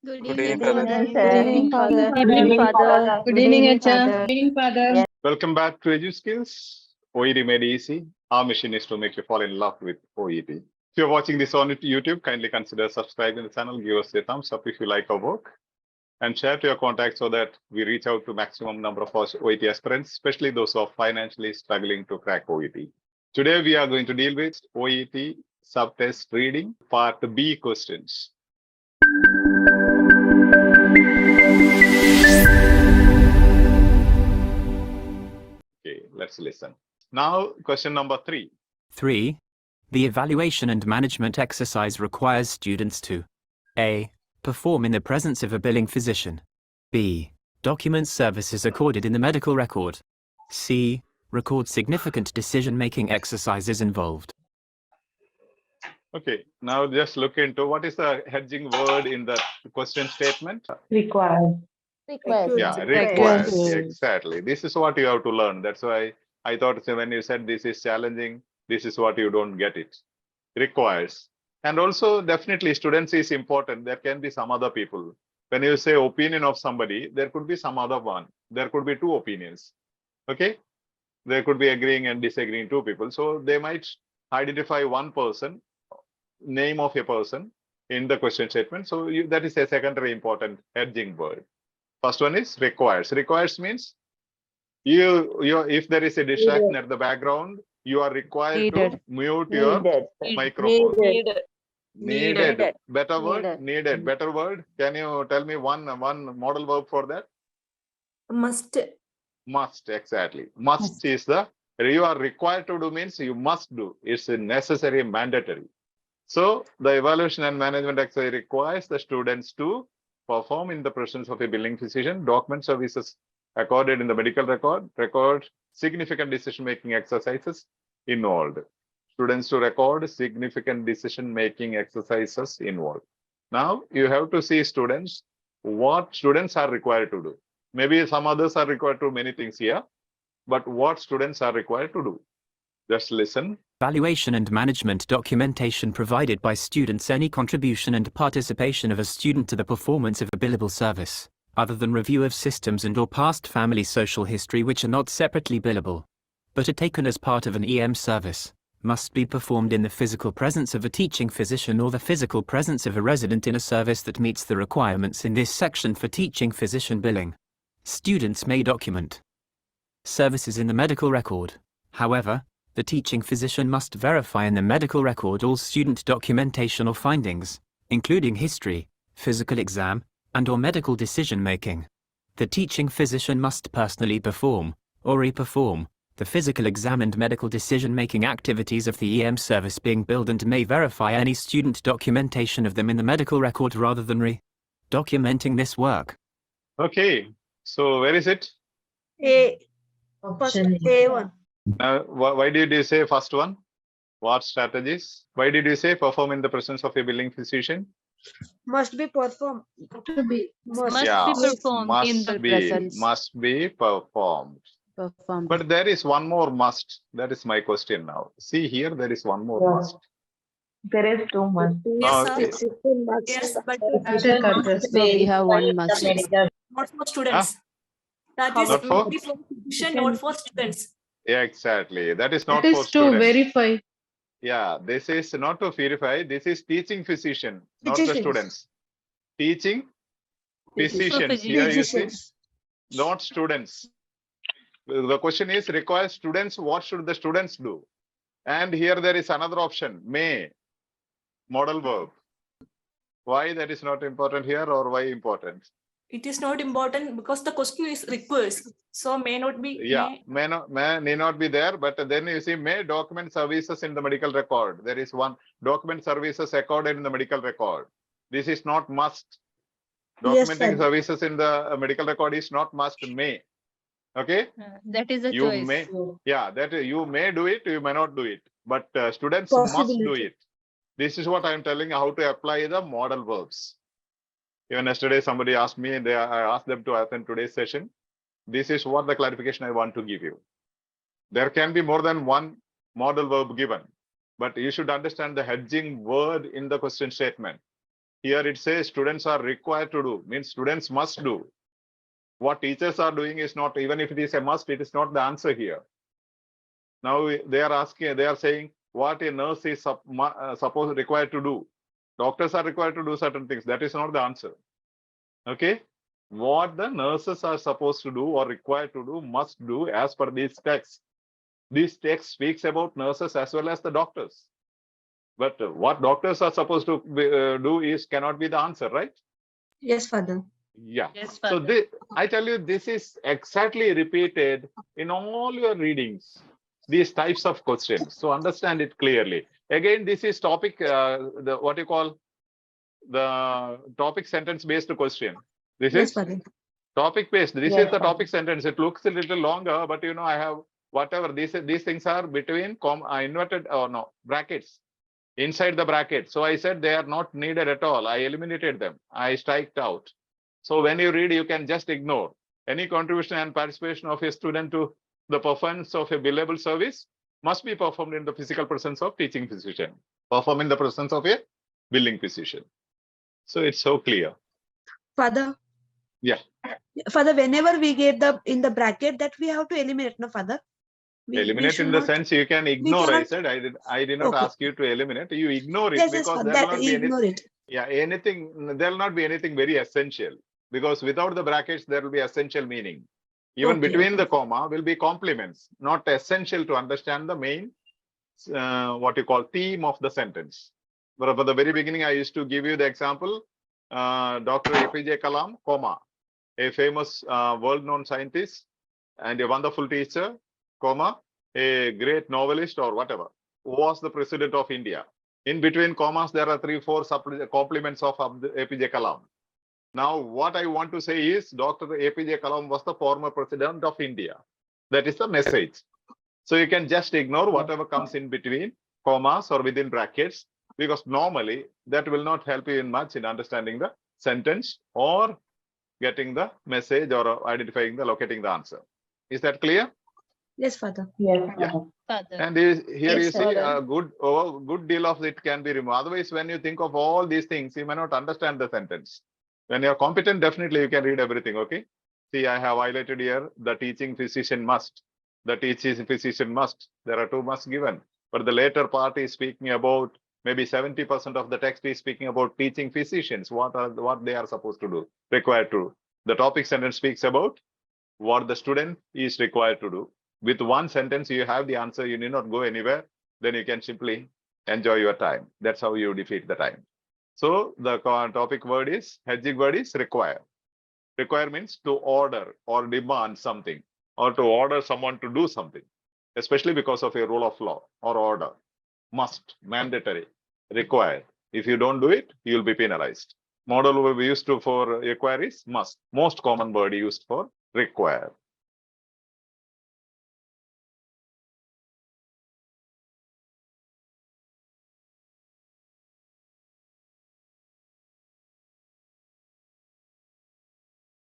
Good Good evening, evening, Father. Father. Good evening, Father. Good evening, Father. Good evening, Acha. Good evening, Father. Welcome back to Edu Skills OET Made Easy. Our mission is to make you fall in love with OET. If you're watching this on YouTube, kindly consider subscribing to the channel. Give us a thumbs up if you like our work, and share to your contacts so that we reach out to maximum number of us OET aspirants, especially those who are financially struggling to crack OET. Today we are going to deal with OET subtest reading part B questions. Okay, let's listen. Now, question number 3. 3. The evaluation and management exercise requires students to A. Perform in the presence of a billing physician. B. Document services accorded in the medical record. C. Record significant decision-making exercises involved. Okay, now just look into what is the hedging word in the question statement? Required. Yeah, requires. Exactly. This is what you have to learn. That's why I thought when you said this is challenging, this is what you don't get it. Requires. And also definitely students is important. There can be some other people. When you say opinion of somebody, there could be some other one. There could be two opinions. Okay. There could be agreeing and disagreeing two people. So they might identify one person, name of a person in the question statement. So that is a secondary important hedging word. First one is requires. Requires means you if there is a distraction at the background, you are required to mute your microphone. Needed. Better word. Needed. Better word. Can you tell me one modal verb for that? Must. Must. Exactly. Must is the you are required to do means you must do. It's a necessary, mandatory. So the evaluation and management exercise requires the students to perform in the presence of a billing physician, document services accorded in the medical record significant decision-making exercises involved. Students to record significant decision-making exercises involved. Now you have to see students, what students are required to do. Maybe some others are required to do many things here, but what students are required to do. Just listen. Evaluation and management documentation provided by students. Any contribution and participation of a student to the performance of a billable service, other than review of systems and or past family social history which are not separately billable, but are taken as part of an EM service, must be performed in the physical presence of a teaching physician or the physical presence of a resident in a service that meets the requirements in this section for teaching physician billing. Students may document services in the medical record. However, the teaching physician must verify in the medical record all student documentation or findings, including history, physical exam, and/or medical decision-making. The teaching physician must personally perform, or re-perform, the physical exam and medical decision-making activities of the EM service being billed and may verify any student documentation of them in the medical record rather than re-documenting this work. Okay, so where is it? A. First A1. Now, why did you say first one? What strategies? Why did you say perform in the presence of a billing physician? Must be performed. Must be Must in the be, presence. must be performed. But there is one more must. That is my question now. See here, there is one more must. There is two must. Yes, but We have one must. Not for students. That is Not for? only for physician, not for students. Yeah, exactly. That is not That for is to students. verify. Yeah, this is not to verify. This is teaching physician, not the students. Teaching physicians. Here you see, not students. The question is requires students. What should the students do? And here there is another option, may, modal verb. Why that is not important here, or why important? It is not important because the question is requires. So may not be. Yeah, may need not be there, but then you see may document services in the medical record. There is one document services accorded in the medical record. This is not must. Documenting services in the medical record is not must, may. Okay. That is a You choice. may, yeah, that you may do it, you may not do it, but students must do it. This is what I am telling you, how to apply the modal verbs. Even yesterday, somebody asked me, and I asked them to attend today's session. This is what the clarification I want to give you. There can be more than one modal verb given, but you should understand the hedging word in the question statement. Here it says students are required to do, means students must do. What teachers are doing is not, even if it is a must, it is not the answer here. Now they are asking, they are saying what a nurse is supposed required to do. Doctors are required to do certain things. That is not the answer. Okay. What the nurses are supposed to do or required to do, must do as per these texts. This text speaks about nurses as well as the doctors. But what doctors are supposed to do is cannot be the answer, right? Yes, Father. Yeah. Yes, So Father. I tell you, this is exactly repeated in all your readings, these types of questions. So understand it clearly. Again, this is topic, what you call the topic sentence based question. This Yes, is Father. topic based. This Yes, is the Father. topic sentence. It looks a little longer, but you know, I have whatever these things are between inverted or no brackets, inside the bracket. So I said they are not needed at all. I eliminated them. I striked out. So when you read, you can just ignore any contribution and participation of a student to the performance of a billable service must be performed in the physical presence of teaching physician. Perform in the presence of a billing physician. So it's so clear. Father. Yeah. Father, whenever we get in the bracket, that we have to eliminate, no, Father? Eliminate in the sense you can ignore. I said I did not Okay. ask you to eliminate. You ignore it Yes, because Father, there will that not be ignore anything. it. Yeah, anything. There will not be anything very essential because without the brackets there will be essential meaning. Even Okay, between okay. the comma will be complements, not essential to understand the main what you call theme of the sentence. But for the very beginning, I used to give you the example. Dr. APJ Kalam, comma, a famous world-known scientist and a wonderful teacher, comma, a great novelist or whatever, was the president of India. In between commas, there are 3-4 compliments of APJ Kalam. Now, what I want to say is Dr. APJ Kalam was the former president of India. That is the message. So you can just ignore whatever comes in between commas or within brackets, because normally that will not help you in much in understanding the sentence or getting the message or identifying the locating the answer. Is that clear? Yes, Father. Yes, Yeah. Father. Father. And here Yes, you see Father. a good deal of it can be removed. Otherwise, when you think of all these things, you may not understand the sentence. When you're competent, definitely you can read everything. Okay. See, I have highlighted here the teaching physician must. The teaching physician must. There are 2 musts given. But the later part is speaking about maybe 70% of the text is speaking about teaching physicians. What they are supposed to do, required to do. The topic sentence speaks about what the student is required to do. With one sentence, you have the answer. You need not go anywhere. Then you can simply enjoy your time. That's how you defeat the time. So the topic word is, hedging word is require. Require means to order or demand something or to order someone to do something, especially because of a rule of law or order. Must, mandatory, require. If you don't do it, you will be penalized. Modal will be used for require is must. Most common word used for require.